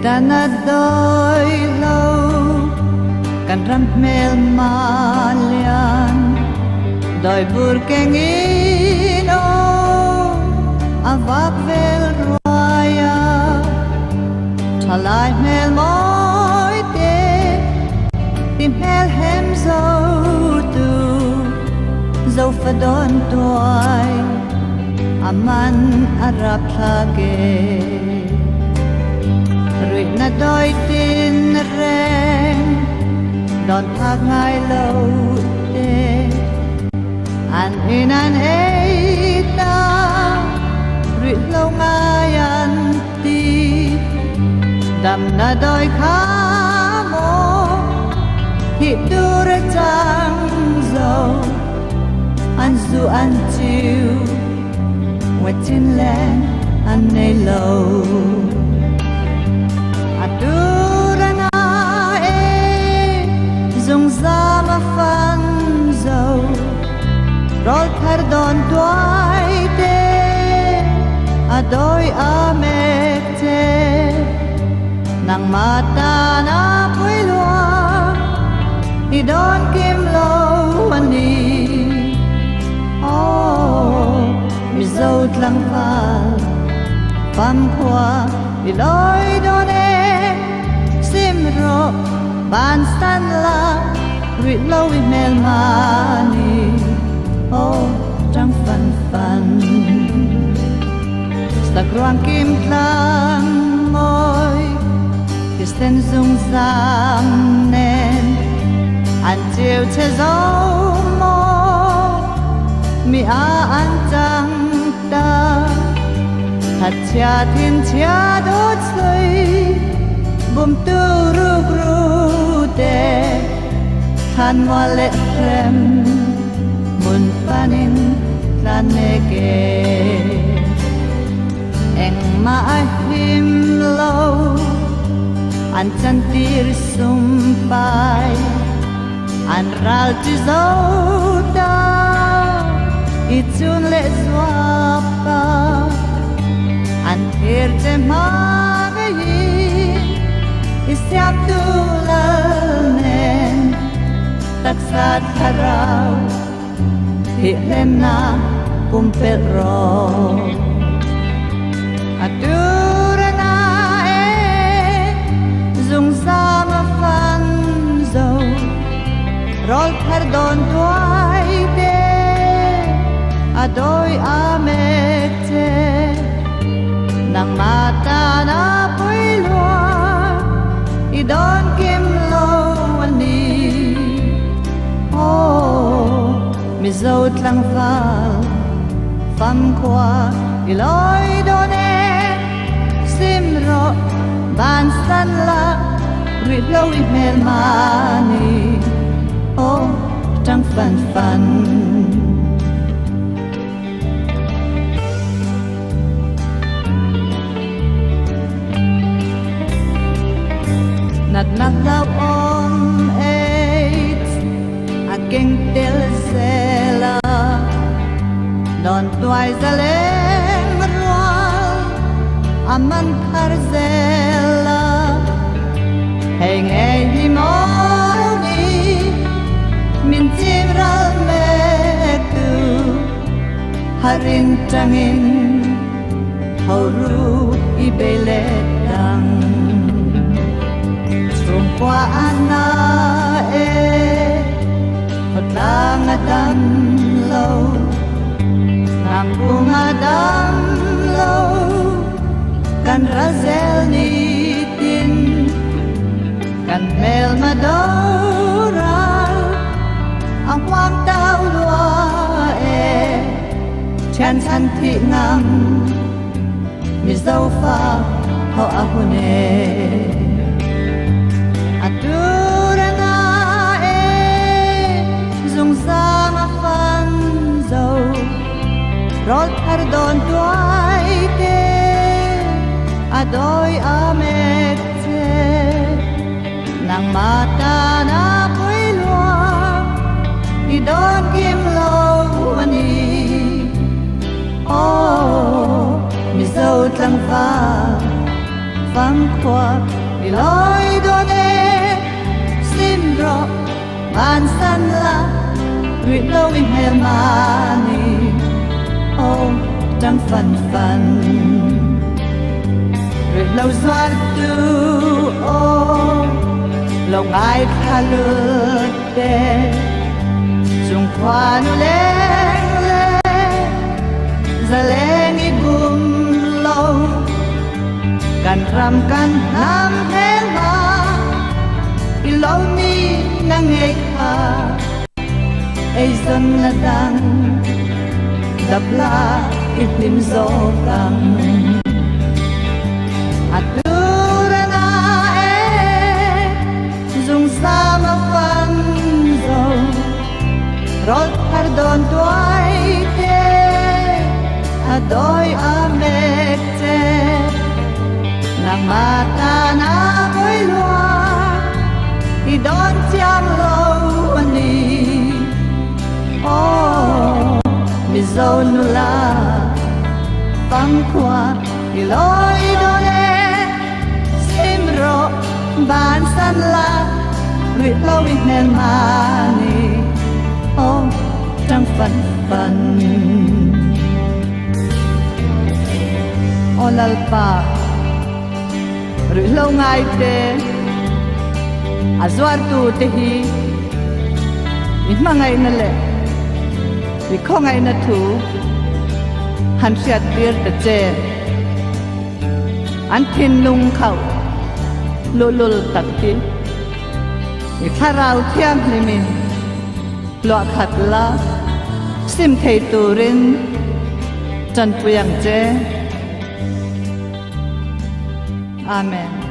ta na đôi lâu kan ram mel malian đôi bur keng ino avak vel roya thalai mel moi te tim mel hem zo tu zo fadon toy aman arap lage rui na đôi tin reng đón thác ngay lâu tê an in an ấy ta rui lâu ngay an ti đầm na đôi khá mô hi tu ra trăng dầu an du an chiu ngoài trên lên an nay lâu adura na e zung za ma fan zo rol pardon tuai te adoi amete nang mata na pui lua i don kim lo mani oh mi zo tlang va pam khwa i loi don ro ban san la rui lâu i mel mani oh trăng phần phần sta kroang kim tlang moi ki sen zung zam nen an chiều che zo mo mi a an chang ta thật cha thiên cha đốt xây bum tu ru ru te than wa le rem mun panin lanege eng ma him lo an chan tir sum pai an ral ti zo da i chun le zwa pa an her te ma isiap tu lalnen tak sat harau hi lena kumpel ro adura na e zung sama fan zo rol pardon tuai te adoi amete nang mata na pui lua i don kim lo ani oh mi zo tlang val fam kwa i loi don e sim ro ban san la rui lo i mel mani oh trăng fan fan nat nat lao om eight a keng tel zela don tuai zaleng rual aman khar zela hey ngei hi moni min chim ral me tu harin tangin horu i bele dang qua ana e hot lang adam lâu nam bung adam lâu kan razel ni tin kan mel madora ang quang tao lua e chan san thi ngam mi dâu pha ho ahune adura na e zung za ma fan zo rol pardon tuai te adoi amete nang mata na pui lua i don kim lo ani oh mi zo tlang va phăng qua vì lối đôi nè xin rõ bàn săn la nguyện lâu in hèm mà ni ô trăng phần phần nguyện lâu doan tu ô lòng ai tha lượt đê chung khoa nu lên lên giờ lên ít bùm lâuกันรำกันน้ำแห้งมาอีโลมีนางเอกาไอซนละดังดับลาอีพิมโซกังอัดดูระนาเอจุงสามาฟังโซรถพาดอนตัวเตอดอยอาเมกเจnang mata na ko'y luwa idon siyang lowani oh mizo nula pangkwa iloy dole simro ban sanla nguyện lâu in nền mani oh trăng phần phần oh lalpa rồi lâu ngày thế azwar tu te hi in ma ngai na le vi kho ngai na thu han siat dir ta che an thin lung khau lul tak ti i tharau thiam ni min lo khat la sim thei turin chan puyang che Amen.